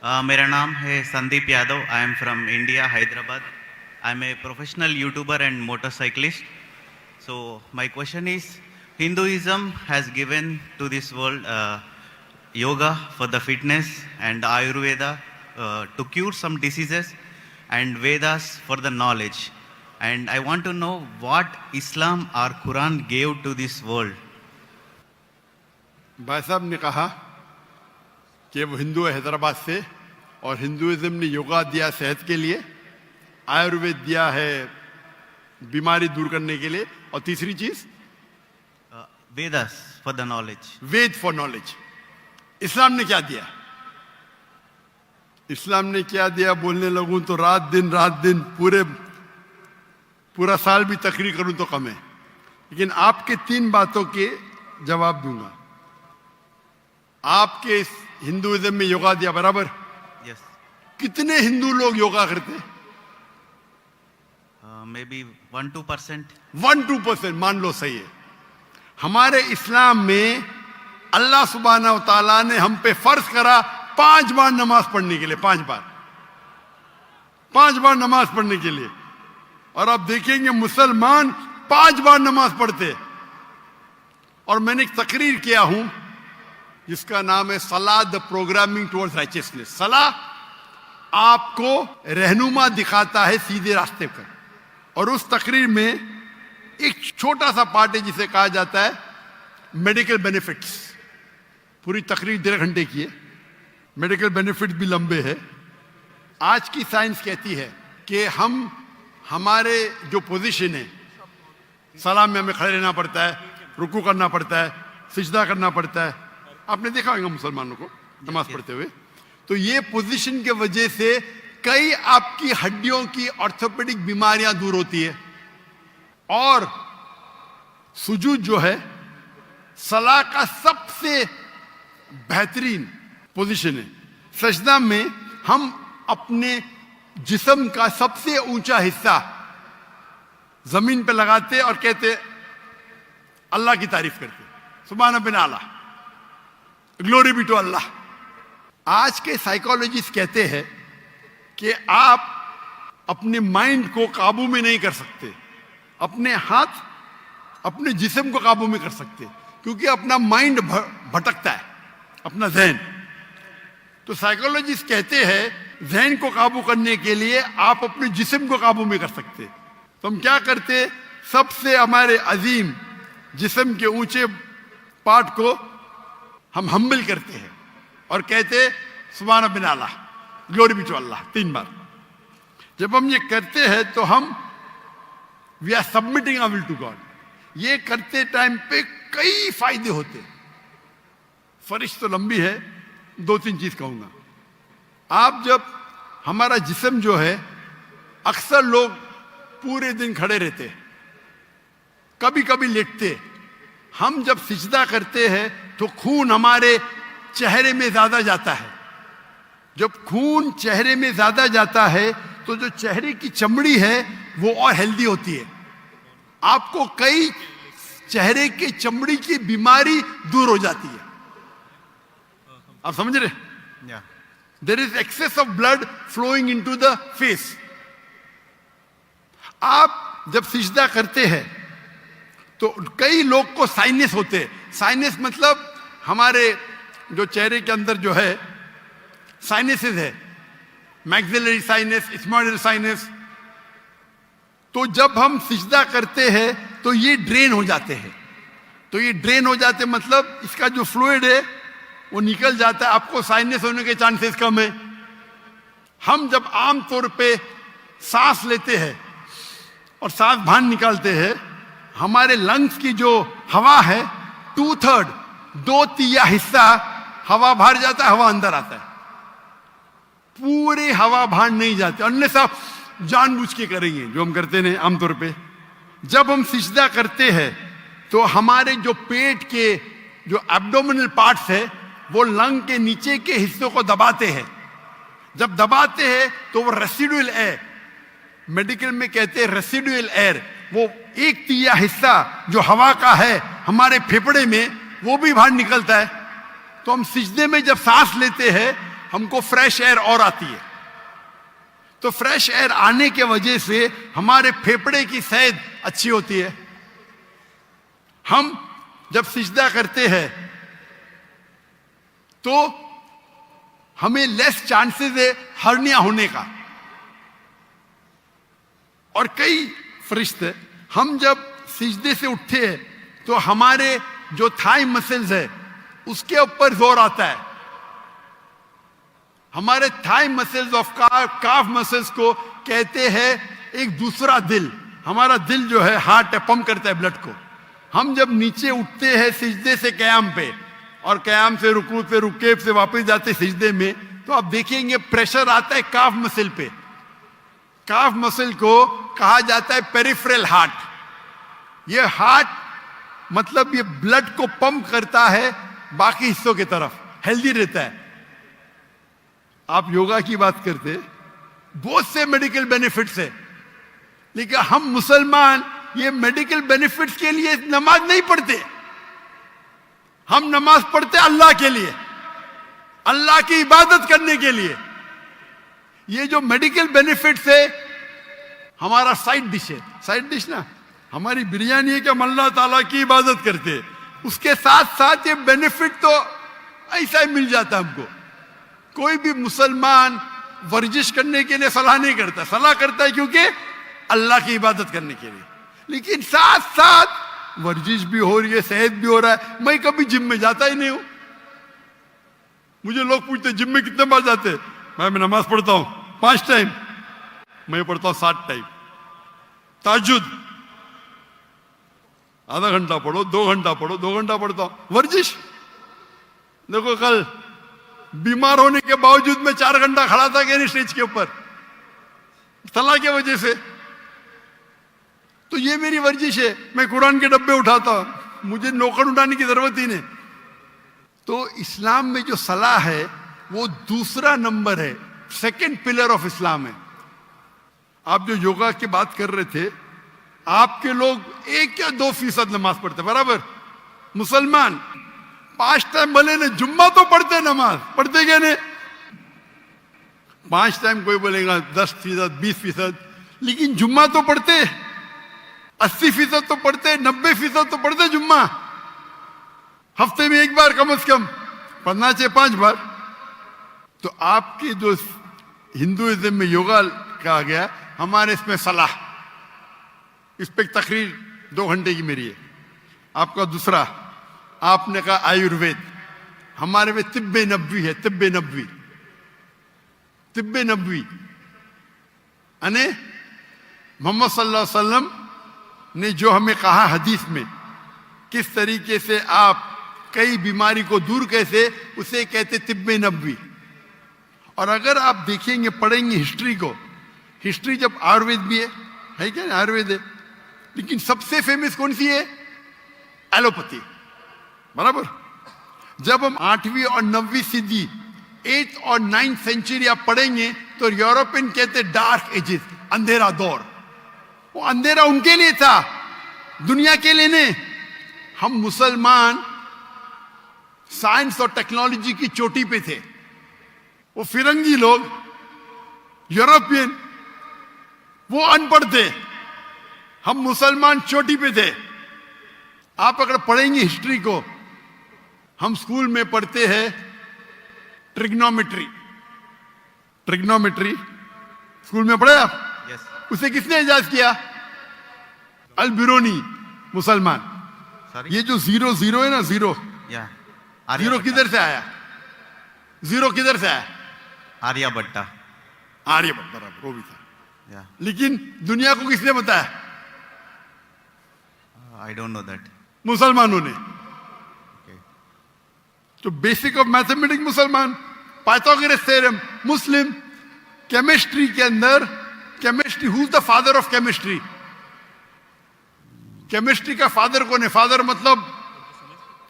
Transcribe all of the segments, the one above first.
मेरा नाम है Sandeep Yadav. I am from India, Hyderabad. I am a professional YouTuber and motorcyclist. So my question is, Hinduism has given to this world yoga for the fitness and Ayurveda to cure some diseases and Vedas for the knowledge. And I want to know what Islam or Quran gave to this world. भाई साहब ने कहा कि वो हिंदू है हैदराबाद से और Hinduism ने योगा दिया सेहत के लिए, आयुर्वेद दिया है बीमारी दूर करने के लिए, और तीसरी चीज Vedas for the knowledge. Veda for knowledge. इस्लाम ने क्या दिया? इस्लाम ने क्या दिया बोलने लगूं तो रात दिन पूरा साल भी तकरीर करूं तो कम है, लेकिन आपके 3 बातों के जवाब दूंगा. आपके हिंदुइज्म में योगा दिया, बराबर? Yes. कितने हिंदू लोग योगा करते हैं? Maybe 1-2%. 1-2% मान लो, सही है. हमारे इस्लाम में अल्लाह सुब्हानहू व तआला ने हम पे फर्ज करा 5 बार नमाज पढ़ने के लिए, 5 बार नमाज पढ़ने के लिए. और आप देखेंगे मुसलमान 5 बार नमाज पढ़ते. और मैंने एक तकरीर किया हूं जिसका नाम है सलाह द प्रोग्रामिंग टुवर्ड्स राइचियसनेस. सलाह आपको रहनुमा दिखाता है सीधे रास्ते पर. और उस तकरीर में एक छोटा सा पार्ट है जिसे कहा जाता है मेडिकल बेनिफिट्स. पूरी तकरीर 1.5 घंटे की है. मेडिकल बेनिफिट्स भी लंबे हैं. आज की साइंस कहती है कि हमारे जो पोजीशन है, सलाम में हमें खड़े रहना पड़ता है, रुकू करना पड़ता है, सिजदा करना पड़ता है. आपने देखा होगा मुसलमानों को नमाज पढ़ते हुए. तो ये पोजीशन के वजह से कई आपकी हड्डियों की ऑर्थोपेडिक बीमारियां दूर होती है. और सुजूद जो है सलाह का सबसे बेहतरीन पोजीशन है. सजदा में हम अपने जिस्म का सबसे ऊंचा हिस्सा जमीन पे लगाते और कहते अल्लाह की तारीफ करते, सुभान बिन आला, ग्लोरी बी टू अल्लाह. आज के साइकोलॉजिस्ट कहते हैं कि आप अपने माइंड को काबू में नहीं कर सकते, अपने हाथ अपने जिस्म को काबू में कर सकते, क्योंकि अपना माइंड भटकता है, अपना ज़हन. तो साइकोलॉजिस्ट कहते हैं ज़हन को काबू करने के लिए आप अपने जिस्म को काबू में कर सकते. तो हम क्या करते, सबसे हमारे अजीम जिस्म के ऊंचे पार्ट को हम हम्बल करते हैं और कहते सुभान बिन आला, ग्लोरी बी टू अल्लाह 3 बार. जब हम ये करते हैं तो हम we are submitting our will to God. ये करते टाइम पे कई फायदे होते. फरिश तो लंबी है, 2-3 चीज कहूंगा. आप जब हमारा जिस्म जो है, अक्सर लोग पूरे दिन खड़े रहते, कभी कभी लेटते. हम जब सिजदा करते हैं तो खून हमारे चेहरे में ज्यादा जाता है. जब खून चेहरे में ज्यादा जाता है तो जो चेहरे की चमड़ी है वो और हेल्दी होती है. आपको कई चेहरे की चमड़ी की बीमारी दूर हो जाती है. आप समझ रहे? Yeah. There is excess of blood flowing into the face. आप जब सिजदा करते हैं तो कई लोग को साइनस होते हैं. साइनस मतलब हमारे जो चेहरे के अंदर जो है साइनसेस है, मैक्सिलरी साइनस, स्मॉइडल साइनस. तो जब हम सिजदा करते हैं तो ये ड्रेन हो जाते हैं. तो ये ड्रेन हो जाते मतलब इसका जो फ्लूइड है वो निकल जाता है. आपको साइनस होने के चांसेस कम है. हम जब आम तौर पे सांस लेते हैं और सांस बाहर निकालते हैं, हमारे लंग्स की जो हवा है 2/3 2/3 हिस्सा हवा बाहर जाता है, हवा अंदर आता है. पूरी हवा बाहर नहीं जाती, अन्य सब जानबूझ के करेंगे जो हम करते हैं आमतौर पे. जब हम सिजदा करते हैं तो हमारे जो पेट के जो एब्डोमिनल पार्ट्स है वो लंग के नीचे के हिस्सों को दबाते हैं. जब दबाते हैं तो वो रेसिडुअल एयर, मेडिकल में कहते हैं रेसिडुअल एयर, वो 1/3 हिस्सा जो हवा का है हमारे फेफड़े में वो भी बाहर निकलता है. तो हम सिजदे में जब सांस लेते हैं हमको फ्रेश एयर और आती है। तो फ्रेश एयर आने के वजह से हमारे फेफड़े की सेहत अच्छी होती है। हम जब सिजदा करते हैं तो हमें लेस चांसेस है हर्निया होने का। और कई फरिश्ते, हम जब सिजदे से उठते हैं तो हमारे जो थाई मसल्स है उसके ऊपर जोर आता है। हमारे thigh muscles of calf muscles को कहते हैं एक दूसरा दिल। हमारा दिल जो है हार्ट है, पंप करता है ब्लड को। हम जब नीचे उठते हैं सिजदे से कयाम पे और कयाम से रुकू पे रुके से वापस जाते सिजदे में, तो आप देखेंगे प्रेशर आता है काफ मसल पे। काफ मसल को कहा जाता है पेरिफेरल हार्ट। ये हार्ट मतलब ये ब्लड को पंप करता है बाकी हिस्सों की तरफ, हेल्दी रहता है। आप योगा की बात करते, बहुत से मेडिकल बेनिफिट्स है, लेकिन हम मुसलमान ये मेडिकल बेनिफिट्स के लिए नमाज नहीं पढ़ते। हम नमाज पढ़ते अल्लाह के लिए, अल्लाह की इबादत करने के लिए। ये जो मेडिकल बेनिफिट्स है हमारा साइड डिश है। साइड डिश ना हमारी बिरयानी है कि हम अल्लाह ताला की इबादत करते हैं, उसके साथ साथ ये बेनिफिट तो ऐसा ही मिल जाता है हमको। कोई भी मुसलमान वर्जिश करने के लिए सलाह नहीं करता, सलाह करता है क्योंकि अल्लाह की इबादत करने के लिए। लेकिन साथ साथ वर्जिश भी हो रही है, सेहत भी हो रहा है। मैं कभी जिम में जाता ही नहीं हूं। मुझे लोग पूछते जिम में कितने बार जाते? मैं नमाज पढ़ता हूं 5 टाइम, मैं पढ़ता हूं 7 टाइम। ताजुद आधा घंटा पढ़ो, 2 घंटा पढ़ो, 2 घंटा पढ़ता हूं। वर्जिश देखो, कल बीमार होने के बावजूद मैं 4 घंटा खड़ा था कि स्टेज के ऊपर, सलाह की वजह से। तो ये मेरी वर्जिश है। मैं कुरान के डब्बे उठाता हूं, मुझे नौकर उठाने की जरूरत ही नहीं। तो इस्लाम में जो सलाह है वो दूसरा नंबर है, सेकंड पिलर ऑफ इस्लाम है। आप जो योगा की बात कर रहे थे, आपके लोग 1 या 2% नमाज पढ़ते, बराबर। मुसलमान 5 टाइम भले ने जुम्मा तो पढ़ते, नमाज पढ़ते क्या नहीं? 5 टाइम कोई बोलेगा 10%, 20%, लेकिन जुम्मा तो पढ़ते। 80% तो पढ़ते, 90% तो पढ़ते जुम्मा। हफ्ते में 1 बार कम से कम पढ़ना चाहिए, 5 बार। तो आपके जो हिंदुइज्म में योगा कहा गया, हमारे इसमें सलाह, इस पे तकरीर 2 घंटे की मेरी है। आपका दूसरा, आपने कहा आयुर्वेद, हमारे में तिब्बे नबवी है। तिब्बे नबवी, तिब्बे नबवी यानी मोहम्मद सल्लल्लाहु अलैहि वसल्लम ने जो हमें कहा हदीस में, किस तरीके से आप कई बीमारी को दूर कैसे, उसे कहते तिब्बे नबवी। और अगर आप देखेंगे, पढ़ेंगे हिस्ट्री को, हिस्ट्री जब आयुर्वेद भी है क्या? आयुर्वेद है, लेकिन सबसे फेमस कौन सी है? एलोपैथी, बराबर। जब हम 8वीं और 9वीं सदी, 8th और 9th सेंचुरी आप पढ़ेंगे तो यूरोपियन कहते डार्क एजेस, अंधेरा दौर। वो अंधेरा उनके लिए था, दुनिया के लिए नहीं। हम मुसलमान साइंस और टेक्नोलॉजी की चोटी पे थे। वो फिरंगी लोग, यूरोपियन, वो अनपढ़ थे। हम मुसलमान चोटी पे थे। आप अगर पढ़ेंगे हिस्ट्री को, हम स्कूल में पढ़ते हैं ट्रिग्नोमेट्री। ट्रिग्नोमेट्री स्कूल में पढ़े आप? Yes. उसे किसने इजाद किया? अल बिरूनी, मुसलमान। Sorry? ये जो 0 0 है ना, 0 Yeah. 0 किधर से आया? 0 किधर से आया? आर्यभट्टा। आर्यभट्ट, बराबर, वो भी था। Yeah. लेकिन दुनिया को किसने बताया? I don't know that. मुसलमानों ने। Okay. तो बेसिक ऑफ मैथमेटिक्स मुसलमान, पाइथागोरस थ्योरम मुस्लिम। केमिस्ट्री के अंदर, chemistry, who is the father of chemistry? Chemistry का फादर कौन है? फादर मतलब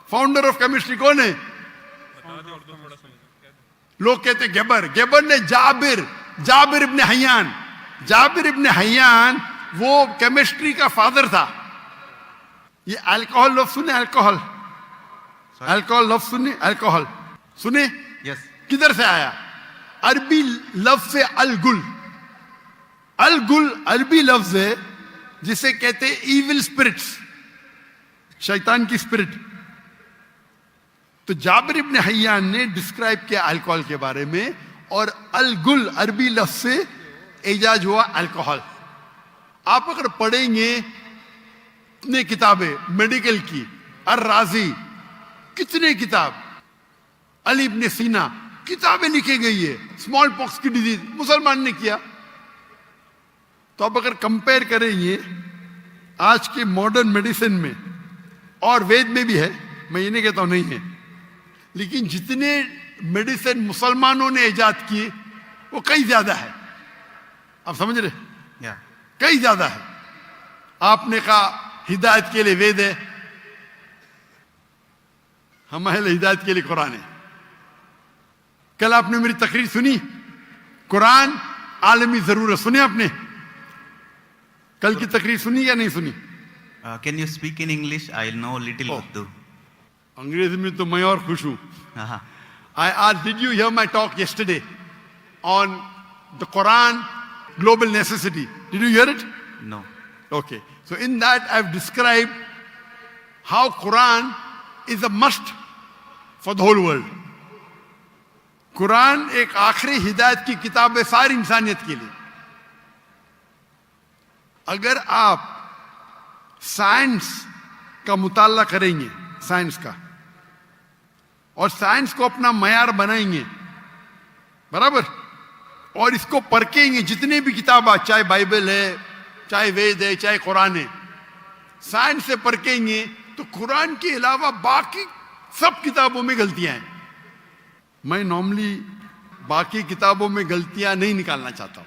फाउंडर ऑफ केमिस्ट्री कौन है? लोग कहते गेबर। गेबर ने जाबिर इब्ने हयान, जाबिर इब्ने हयान वो केमिस्ट्री का फादर था। ये अल्कोहल लफ्ज सुने? अल्कोहल लफ्ज सुने? अल्कोहल सुने? Yes. किधर से आया? अरबी लफ्ज है अल गुल। अल गुल अरबी लफ्ज है जिसे कहते हैं इविल स्पिरिट्स, शैतान की स्पिरिट। तो जाबिर इब्न हय्यान ने डिस्क्राइब किया अल्कोहल के बारे में, और अल गुल अरबी लफ्ज से एजाज हुआ अल्कोहल। आप अगर पढ़ेंगे कितने किताबें मेडिकल की, अर राजी, कितने किताब, अली इब्न सीना, किताबें लिखी गई है स्मॉल पॉक्स की डिजीज मुसलमान ने किया। तो अब अगर कंपेयर करेंगे आज के मॉडर्न मेडिसिन में, और वेद में भी है, मैं ये नहीं कहता हूं नहीं है, लेकिन जितने मेडिसिन मुसलमानों ने इजाद किए वो कई ज्यादा है। आप समझ रहे? Yeah. कई ज्यादा है। आपने कहा हिदायत के लिए वेद है, हमारे हिदायत के लिए कुरान है। कल आपने मेरी तकरीर सुनी, कुरान आलमी जरूरत, सुनी आपने? कल की तकरीर सुनी या नहीं सुनी? Can you speak in English? I know little Oh. Urdu. अंग्रेजी में तो मैं और खुश हूं। Uh-huh. I asked, did you hear my talk yesterday on the Quran, global necessity? Did you hear it? No. Okay. So in that I've described how Quran is a must for the whole world. Quran एक आखिरी हिदायत की किताब है सारी इंसानियत के लिए। अगर आप साइंस का मुताला करेंगे, साइंस का, और साइंस को अपना मयार बनाएंगे, बराबर, और इसको परखेंगे, जितने भी किताब, चाहे बाइबल है, चाहे वेद है, चाहे कुरान है, साइंस से परखेंगे तो कुरान के अलावा बाकी सब किताबों में गलतियां हैं। मैं नॉर्मली बाकी किताबों में गलतियां नहीं निकालना चाहता हूं,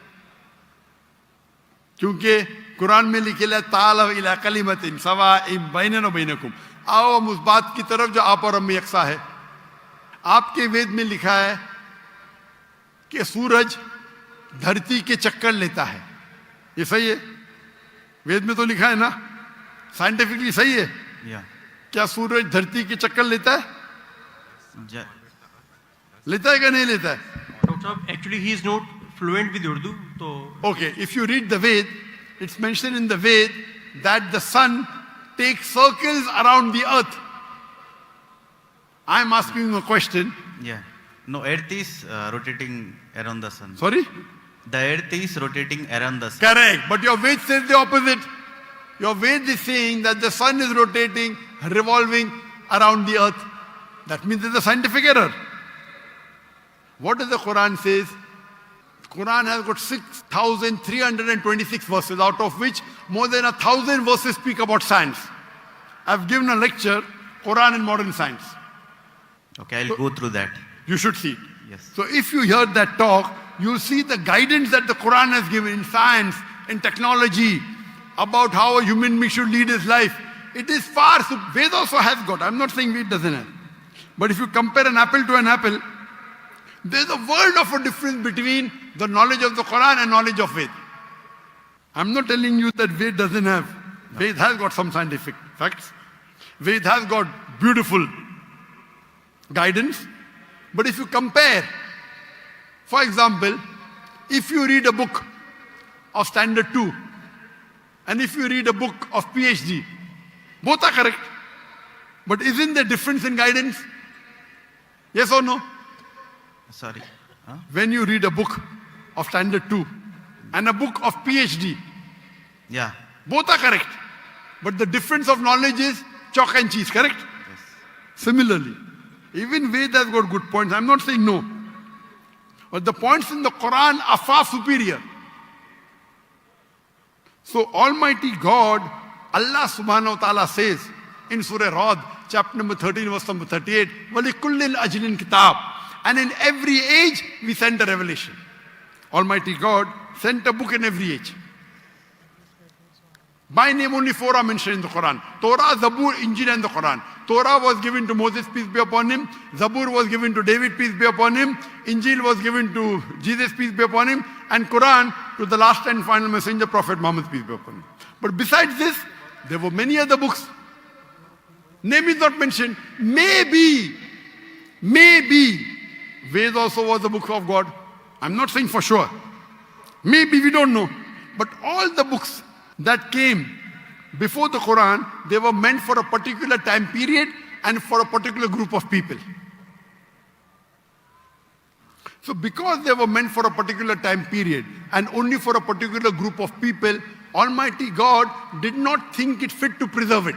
क्योंकि कुरान में लिखे ताल इला कलिमतिन सवाइम बैनना व बैनकुम, आओ हम उस बात की तरफ जो आप और हम में यकसा है। आपके वेद में लिखा है कि सूरज धरती के चक्कर लेता है, ये सही है? वेद में तो लिखा है ना, साइंटिफिकली सही है? Yeah. क्या सूरज धरती के चक्कर लेता है? Ja- लेता है क्या नहीं लेता है? Dr. Saab, actually he is not fluent with Urdu, so Okay, if you read the Ved, it's mentioned in the Ved that the sun takes circles around the earth. I'm asking you a question. Yeah. No, Earth is rotating around the sun. Sorry? The Earth is rotating around the sun. Correct. But your Ved says the opposite. Your Ved is saying that the sun is rotating, revolving around the earth. That means there's a scientific error. What does the Quran says? Quran has got 6,326 verses, out of which more than 1,000 verses speak about science. I've given a lecture, Quran and Modern Science. Okay, I'll go through that. You should see it. Yes. So if you hear that talk, you'll see the guidance that the Quran has given in science, in technology, about how a human being should lead his life. It is far, so Ved also has got, I'm not saying Ved doesn't have. But if you compare an apple to an apple, there's a world of a difference between the knowledge of the Quran and knowledge of Ved. I'm not telling you that Ved doesn't have. Ved has got some scientific facts. Ved has got beautiful guidance. But if you compare, for example, if you read a book of Standard 2 and if you read a book of PhD, both are correct. But isn't there difference in guidance? Yes or no? Sorry. Huh? When you read a book of Standard 2 and a book of PhD, Yeah. both are correct. But the difference of knowledge is chalk and cheese, correct? Yes. Similarly, even Ved has got good points. I'm not saying no. But the points in the Quran are far superior. So Almighty God, Allah subhanahu wa ta'ala says in Surah Rad, chapter number 13, verse number 38, وَلِكُلِّ الْأَجْلٍ kitab. And in every age, we sent a revelation. Almighty God sent a book in every age. By name only 4 are mentioned in the Quran. Torah, Zabur, Injil and the Quran. Torah was given to Moses, peace be upon him. Zabur was given to David, peace be upon him. Injil was given to Jesus, peace be upon him. And Quran to the last and final messenger, Prophet Muhammad, peace be upon him. But besides this, there were many other books. Name is not mentioned. Maybe, Ved also was the book of God. I'm not saying for sure. Maybe we don't know. But all the books that came before the Quran, they were meant for a particular time period and for a particular group of people. So because they were meant for a particular time period and only for a particular group of people, Almighty God did not think it fit to preserve it.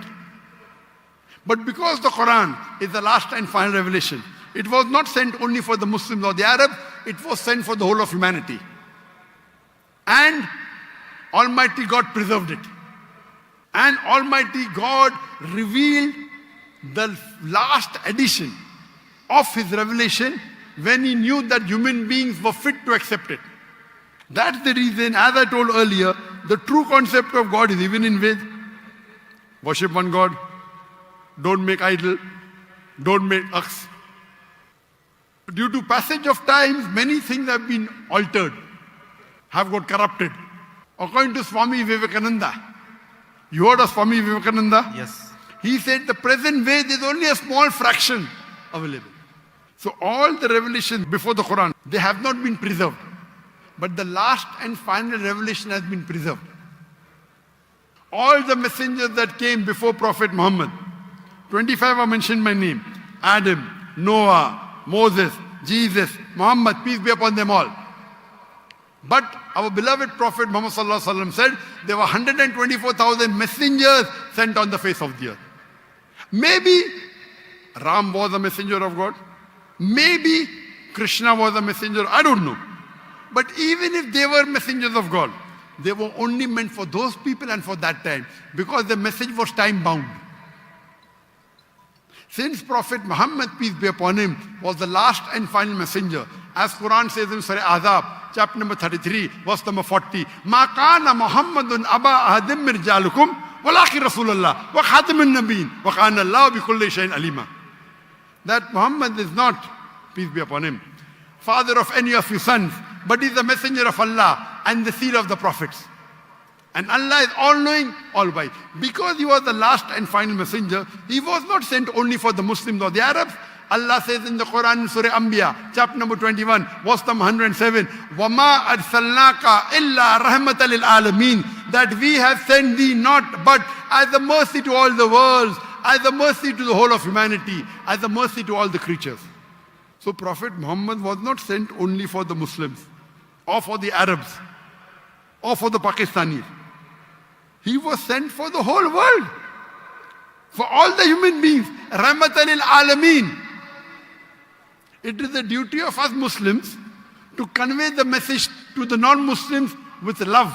But because the Quran is the last and final revelation, it was not sent only for the Muslims or the Arabs, it was sent for the whole of humanity. And Almighty God preserved it. And Almighty God revealed the last edition of His revelation when He knew that human beings were fit to accept it. That's the reason, as I told earlier, the true concept of God is even in Ved. Worship one God. Don't make idol. Don't make ox. Due to passage of times, many things have been altered, have got corrupted. According to Swami Vivekananda, you heard of Swami Vivekananda? Yes. He said the present Ved is only a small fraction available. So all the revelations before the Quran, they have not been preserved. But the last and final revelation has been preserved. All the messengers that came before Prophet Muhammad, 25 are mentioned by name. Adam, Noah, Moses, Jesus, Muhammad, peace be upon them all. But our beloved Prophet Muhammad sallallahu alaihi wasallam said there were 124,000 messengers sent on the face of the earth. Maybe Ram was a messenger of God. Maybe Krishna was a messenger. I don't know. But even if they were messengers of God, they were only meant for those people and for that time, because the message was time bound. Since Prophet Muhammad, peace be upon him, was the last and final messenger, as Quran says in Surah Azab, chapter number 33, verse number 40, Ma kana Muhammadun aba ahadim min rijalukum walakin Rasulullah wa khatamun nabiyyin wa kana Allah bi kulli shay'in alima. That Muhammad is not, peace be upon him, father of any of your sons, but is the messenger of Allah and the seal of the prophets. And Allah is all-knowing, all-wise. Because he was the last and final messenger, he was not sent only for the Muslims or the Arabs. Allah says in the Quran in Surah Anbiya, chapter number 21, verse number 107, وَمَا أَرْسَلْنَاكَ إِلَّا رَحْمَةً لِلْعَالَمِينَ. That we have sent thee not but as a mercy to all the worlds, as a mercy to the whole of humanity, as a mercy to all the creatures. So Prophet Muhammad was not sent only for the Muslims, or for the Arabs, or for the Pakistanis. He was sent for the whole world, for all the human beings. Rahmatan lil Alameen. It is the duty of us Muslims to convey the message to the non-Muslims with love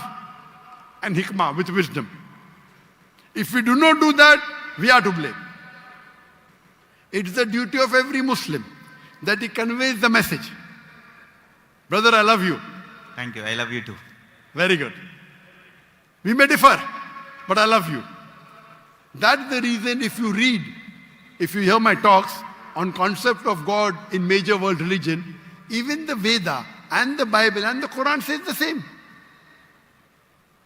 and hikmah, with wisdom. If we do not do that, we are to blame. It is the duty of every Muslim that he conveys the message. Brother, I love you. Thank you. I love you too. Very good. We may differ, but I love you. That's the reason if you hear my talks on concept of God in major world religion, even the Veda and the Bible and the Quran says the same.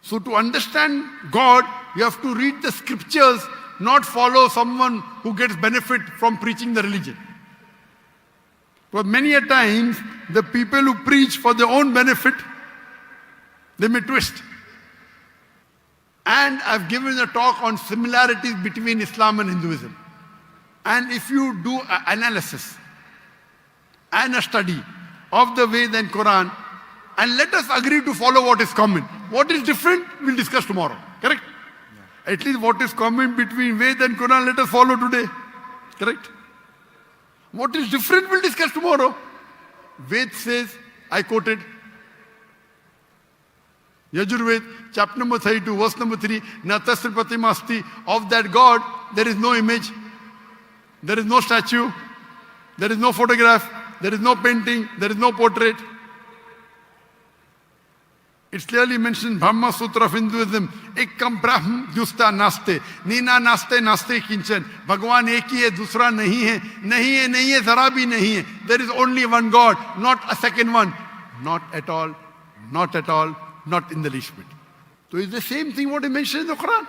So to understand God, you have to read the scriptures, not follow someone who gets benefit from preaching the religion. But many a times, the people who preach for their own benefit, they may twist. And I've given a talk on similarities between Islam and Hinduism. And if you do an analysis and a study of the Veda and Quran, and let us agree to follow what is common. What is different, we'll discuss tomorrow. Correct? Yeah. At least what is common between Veda and Quran, let us follow today. Correct? What is different, we'll discuss tomorrow. Ved says, I quoted, Yajurved, chapter number 32, verse number 3, Natasri Pratimasti, of that God, there is no image, there is no statue, there is no photograph, there is no painting, there is no portrait. It's clearly mentioned, Brahma Sutra of Hinduism, Ekkam Brahm Justa Naste, Nina Naste Naste Kinchan, Bhagwan ek hi hai, dusra nahi hai, zara bhi nahi hai. There is only one God, not a second one. Not at all, not at all, not in the least bit. So it's the same thing what I mentioned in the Quran.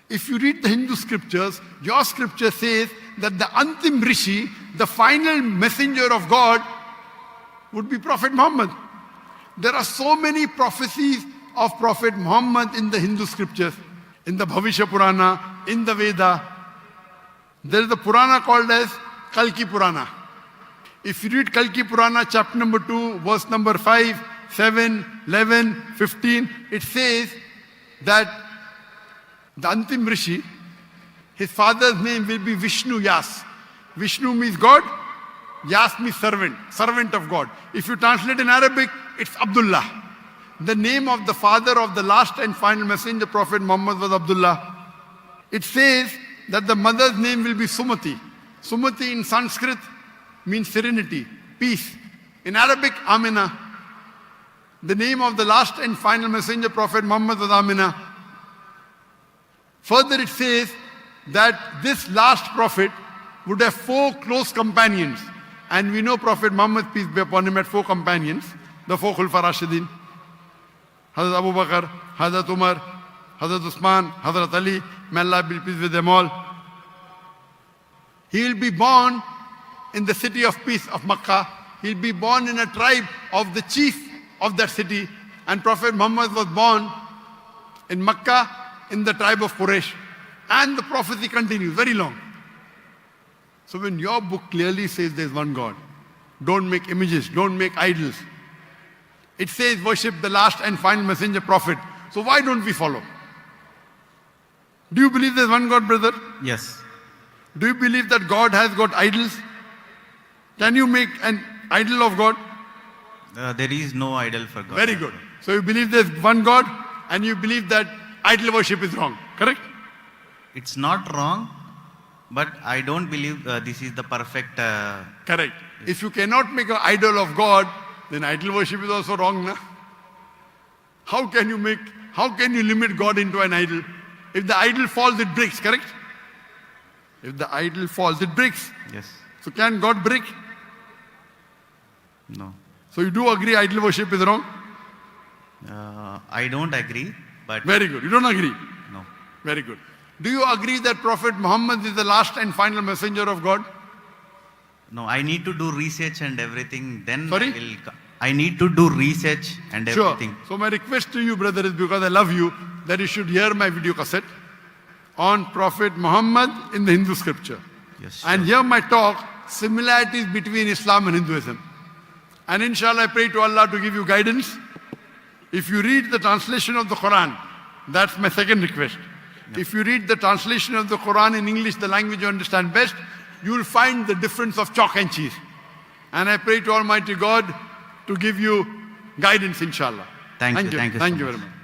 If you read the Hindu scriptures, your scripture says that the Antim Rishi, the final messenger of God, would be Prophet Muhammad. There are so many prophecies of Prophet Muhammad in the Hindu scriptures, in the Bhavishya Purana, in the Veda. There is a Purana called as Kalki Purana. If you read Kalki Purana, chapter number 2, verse number 5, 7, 11, 15, it says that the Antim Rishi, his father's name will be Vishnu Yas. Vishnu means God, Yas means servant, servant of God. If you translate in Arabic, it's Abdullah. The name of the father of the last and final messenger, Prophet Muhammad, was Abdullah. It says that the mother's name will be Sumati. Sumati in Sanskrit means serenity, peace. In Arabic, Amina. The name of the last and final messenger, Prophet Muhammad, was Amina. Further, it says that this last prophet would have 4 close companions. And we know Prophet Muhammad, peace be upon him, had 4 companions, the 4 Khulfa Rashidin. Hazrat Abu Bakr, Hazrat Umar, Hazrat Usman, Hazrat Ali, may Allah be pleased with them all. He will be born in the city of peace of Makkah. He will be born in a tribe of the chief of that city. And Prophet Muhammad was born in Makkah in the tribe of Quraysh. And the prophecy continues, very long. So when your book clearly says there's one God, don't make images, don't make idols. It says worship the last and final messenger prophet. So why don't we follow? Do you believe there's one God, brother? Yes. Do you believe that God has got idols? Can you make an idol of God? There is no idol for God. Very good. So you believe there's one God and you believe that idol worship is wrong, correct? It's not wrong, but I don't believe this is the perfect. Correct. If you cannot make an idol of God, then idol worship is also wrong, na? How can you limit God into an idol? If the idol falls, it breaks, correct? If the idol falls, it breaks. Yes. So can God break? No. So you do agree idol worship is wrong? I don't agree, but Very good. You don't agree? no. Very good. Do you agree that Prophet Muhammad is the last and final messenger of God? No, I need to do research and everything. Then Sorry? I need to do research and Sure. everything. So my request to you, brother, is because I love you, that you should hear my video cassette on Prophet Muhammad in the Hindu scripture. Yes. And hear my talk, similarities between Islam and Hinduism. And inshallah, I pray to Allah to give you guidance. If you read the translation of the Quran, that's my second request. If you read the translation of the Quran in English, the language you understand best, you will find the difference of chalk and cheese. And I pray to Almighty God to give you guidance, inshallah. Thank you. Thank you so Thank you much. very much.